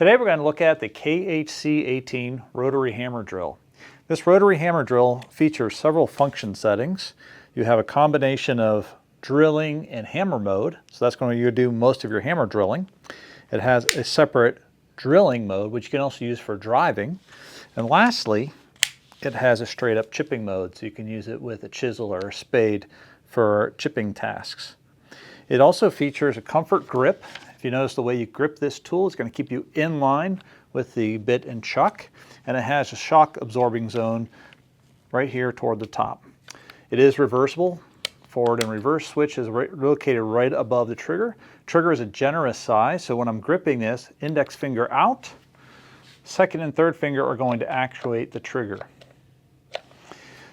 Today we're going to look at the KHC 18 Rotary Hammer Drill. This rotary hammer drill features several function settings. You have a combination of drilling and hammer mode, so that's going to do most of your hammer drilling. It has a separate drilling mode, which you can also use for driving. And lastly, it has a straight up chipping mode, so you can use it with a chisel or a spade for chipping tasks. It also features a comfort grip. If you notice the way you grip this tool, it's going to keep you in line with the bit and chuck, and it has a shock absorbing zone right here toward the top. It is reversible. Forward and reverse switch is located right above the trigger. Trigger is a generous size, so when I'm gripping this, index finger out, second and third finger are going to actuate the trigger.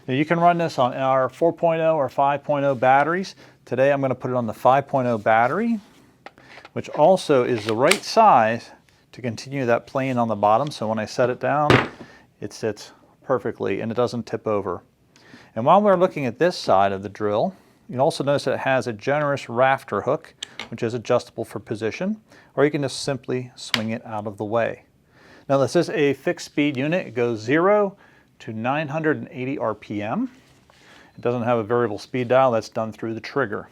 Now you can run this on our 4.0 or 5.0 batteries. Today I'm going to put it on the 5.0 battery, which also is the right size to continue that plane on the bottom. So when I set it down, it sits perfectly and it doesn't tip over. And while we're looking at this side of the drill, you'll also notice that it has a generous rafter hook, which is adjustable for position, or you can just simply swing it out of the way. Now this is a fixed speed unit. It goes 0 to 980 RPM. It doesn't have a variable speed dial. That's done through the trigger.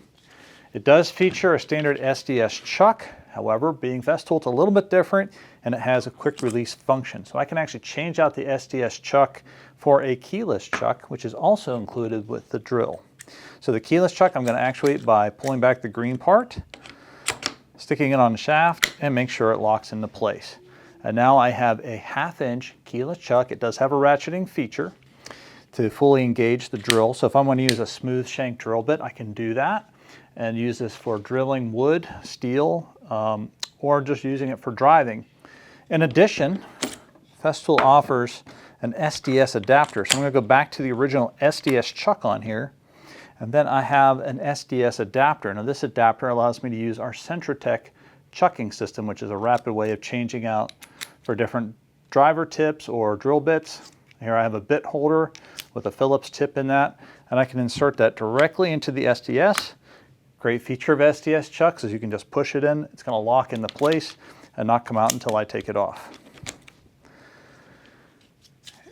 It does feature a standard SDS chuck. However, being Festool, it's a little bit different, and it has a quick release function. So I can actually change out the SDS chuck for a keyless chuck, which is also included with the drill. So the keyless chuck, I'm going to actuate by pulling back the green part, sticking it on the shaft, and make sure it locks into place. And now I have a 1/2 inch keyless chuck. It does have a ratcheting feature to fully engage the drill. So if I'm going to use a smooth shank drill bit, I can do that and use this for drilling wood, steel, or just using it for driving. In addition, Festool offers an SDS adapter. So I'm going to go back to the original SDS chuck on here, and then I have an SDS adapter. Now this adapter allows me to use our Centratec chucking system, which is a rapid way of changing out for different driver tips or drill bits. Here I have a bit holder with a Phillips tip in that, and I can insert that directly into the SDS. Great feature of SDS chucks is you can just push it in. It's going to lock into place and not come out until I take it off.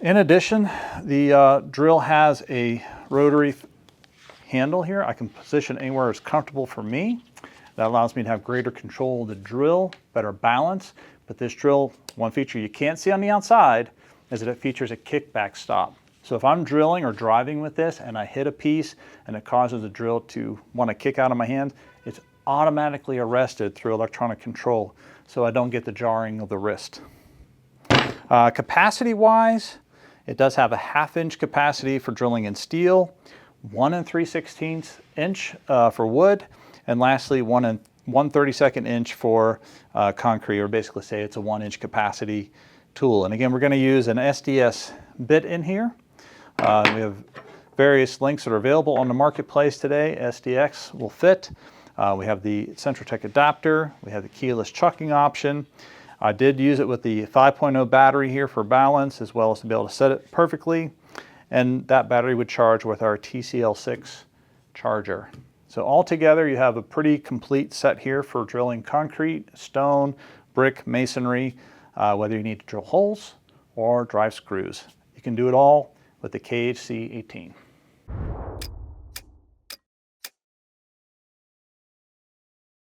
In addition, the drill has a rotary handle here. I can position anywhere it's comfortable for me. That allows me to have greater control of the drill, better balance. But this drill, one feature you can't see on the outside is that it features a kickback stop. So if I'm drilling or driving with this and I hit a piece and it causes the drill to want to kick out of my hand, it's automatically arrested through electronic control, so I don't get the jarring of the wrist. Capacity-wise, it does have a 1/2 inch capacity for drilling in steel, 1 3/16 inch for wood, and lastly 1 1/32 inch for concrete, or basically say it's a 1 inch capacity tool. And again, we're going to use an SDS bit in here. We have various links that are available on the marketplace today. SDX will fit. We have the Centratec adapter. We have the keyless chucking option. I did use it with the 5.0 battery here for balance, as well as to be able to set it perfectly. And that battery would charge with our TCL6 charger. So altogether, you have a pretty complete set here for drilling concrete, stone, brick, masonry, whether you need to drill holes or drive screws. You can do it all with the KHC 18.